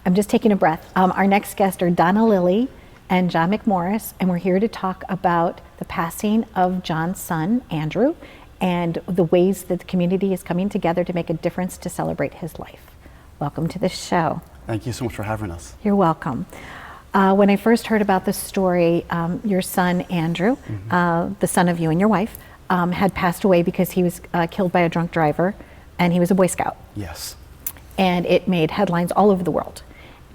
I'm just taking a breath. Our next guests are Donna, Lillie, and John McMorris, and we're here to talk about the passing of John's son, Andrew, and the ways that the community is coming together to make a difference to celebrate his life. Welcome to the show. Thank you so much for having us. You're welcome. When I first heard about this story, your son, Andrew, the son of you and your wife, had passed away because he was killed by a drunk driver, and he was a Boy Scout. Yes. And it made headlines all over the world.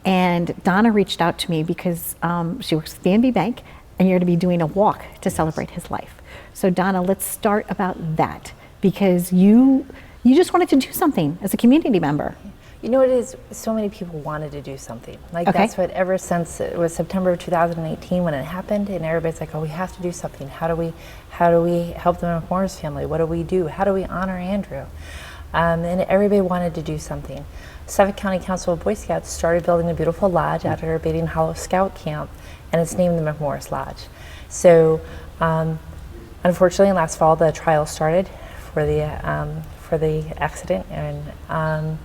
And Donna reached out to me because she works at the B&B Bank, and you're to be doing a walk to celebrate his life. So Donna, let's start about that, because you just wanted to do something as a community member. You know what it is? So many people wanted to do something. Like that's what, ever since it was September of 2018 when it happened, and everybody's like, oh, we have to do something. How do we help the McMorris family? What do we do? How do we honor Andrew? And everybody wanted to do something. Suffolk County Council of Boy Scouts started building a beautiful lodge out at our Bating Hollow Scout Camp, and it's named the McMorris Lodge. So, unfortunately, last fall the trial started for the accident, and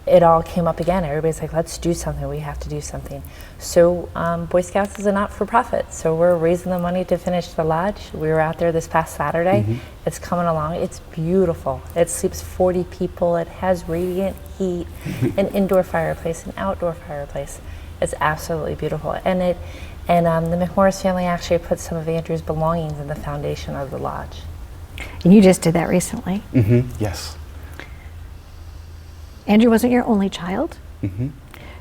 it all came up again. Everybody's like, let's do something. We have to do something. So Boy Scouts is a not-for-profit, so we're raising the money to finish the lodge. We were out there this past Saturday. It's coming along. It's beautiful. It sleeps 40 people. It has radiant heat, an indoor fireplace, an outdoor fireplace. It's absolutely beautiful. And the McMorris family actually put some of Andrew's belongings in the foundation of the lodge. And you just did that recently. Yes. Andrew wasn't your only child.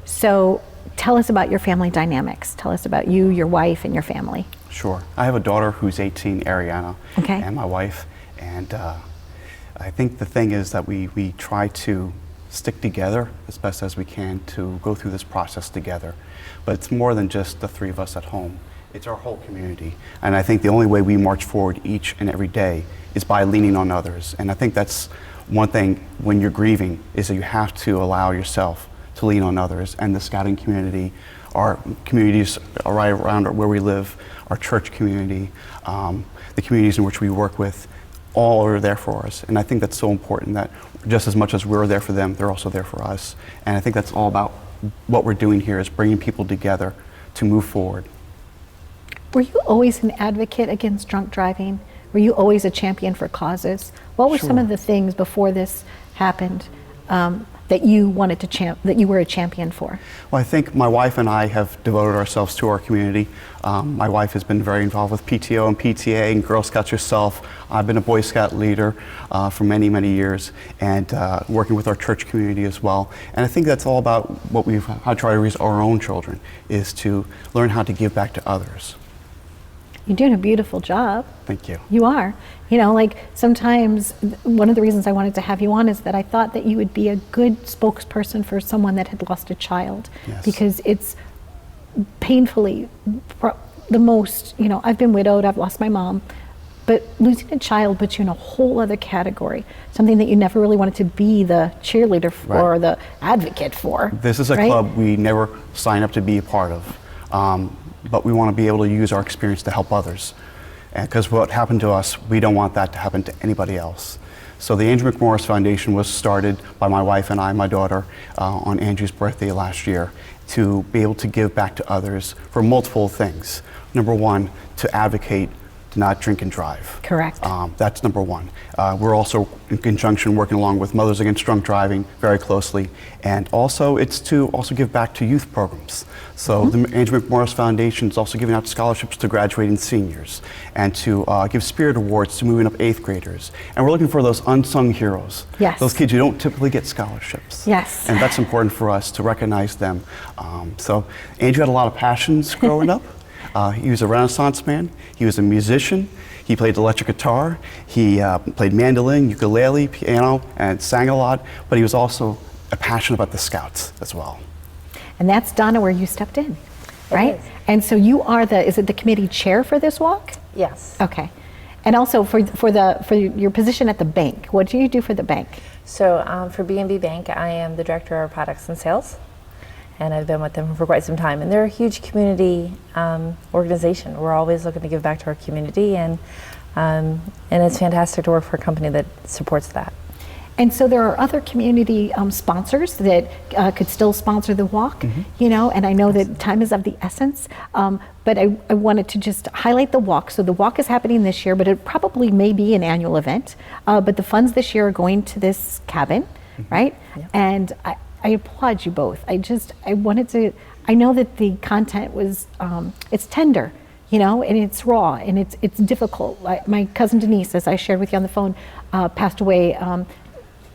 So tell us about your family dynamics. Tell us about you, your wife, and your family. Sure. I have a daughter who's 18, Ariana, Okay. and my wife. And I think the thing is that we try to stick together as best as we can to go through this process together. But it's more than just the three of us at home. It's our whole community. And I think the only way we march forward each and every day is by leaning on others. And I think that's one thing when you're grieving, is that you have to allow yourself to lean on others. And the scouting community, our communities right around where we live, our church community, the communities in which we work with, all are there for us. And I think that's so important, that just as much as we're there for them, they're also there for us. And I think that's all about what we're doing here, is bringing people together to move forward. Were you always an advocate against drunk driving? Were you always a champion for causes? What were some of the things before this happened that you wanted to that you were a champion for? Well, I think my wife and I have devoted ourselves to our community. My wife has been very involved with PTO and PTA and Girl Scouts herself. I've been a Boy Scout leader for many, many years, and working with our church community as well. And I think that's all about what we've how to try to raise our own children, is to learn how to give back to others. You're doing a beautiful job. Thank you. You are. You know, like sometimes one of the reasons I wanted to have you on is that I thought that you would be a good spokesperson for someone that had lost a child. Yes. Because it's painfully the most, you know, I've been widowed, I've lost my mom, but losing a child puts you in a whole other category, something that you never really wanted to be the cheerleader for or the advocate for. This is a club we never sign up to be a part of. But we want to be able to use our experience to help others. Because what happened to us, we don't want that to happen to anybody else. So the Andrew McMorris Foundation was started by my wife and I, my daughter, on Andrew's birthday last year, to be able to give back to others for multiple things. Number one, to advocate to not drink and drive. Correct. That's number one. We're also in conjunction working along with Mothers Against Drunk Driving very closely. And also it's to also give back to youth programs. So the Andrew McMorris Foundation is also giving out scholarships to graduating seniors, and to give spirit awards to moving up 8th graders. And we're looking for those unsung heroes. Yes. Those kids who don't typically get scholarships. Yes. And that's important for us to recognize them. So Andrew had a lot of passions growing up. He was a Renaissance man. He was a musician. He played electric guitar. He played mandolin, ukulele, piano, and sang a lot. But he was also passionate about the Scouts as well. And that's, Donna, where you stepped in, right? It is. And so you are is it the committee chair for this walk? Yes. Okay. And also for your position at the bank, what do you do for the bank? So for B&B Bank, I am the director of products and sales, and I've been with them for quite some time. And they're a huge community organization. We're always looking to give back to our community, and it's fantastic to work for a company that supports that. And so there are other community sponsors that could still sponsor the walk, you know, and I know that time is of the essence, but I wanted to just highlight the walk. So the walk is happening this year, but it probably may be an annual event, but the funds this year are going to this cabin, right? Yep. And I applaud you both. I wanted to, I know that the content was, it's tender, you know, and it's raw and it's difficult. My cousin Denise, as I shared with you on the phone, passed away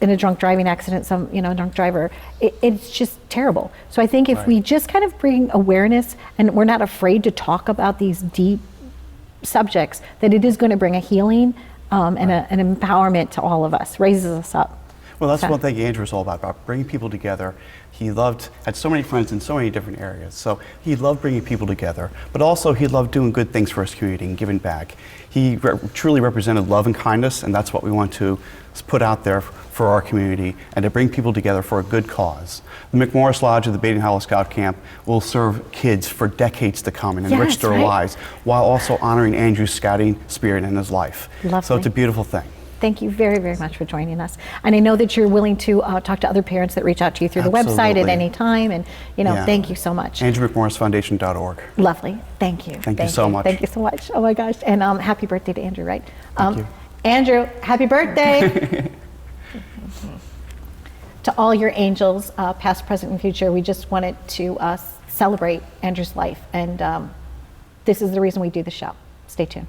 in a drunk driving accident, a drunk driver. It's just terrible. So I think if we just kind of bring awareness and we're not afraid to talk about these deep subjects, that it is going to bring a healing and an empowerment to all of us, raises us up. Well, that's one thing Andrew was all about bringing people together. He had so many friends in so many different areas. So he loved bringing people together, but also he loved doing good things for his community and giving back. He truly represented love and kindness, and that's what we want to put out there for our community and to bring people together for a good cause. The McMorris Lodge of the Baden Hollow Scout Camp will serve kids for decades to come and enrich their lives while also honoring Andrew's scouting spirit in his life. Lovely. So it's a beautiful thing. Thank you very, very much for joining us. And I know that you're willing to talk to other parents that reach out to you through the website at any time. And, you know, thank you so much. AndrewMcMorrisFoundation.org. Lovely. Thank you. Thank you so much. Thank you so much. Oh my gosh. And happy birthday to Andrew, right? Thank you. Andrew, happy birthday. To all your angels, past, present, and future, we just wanted to celebrate Andrew's life. And this is the reason we do the show. Stay tuned.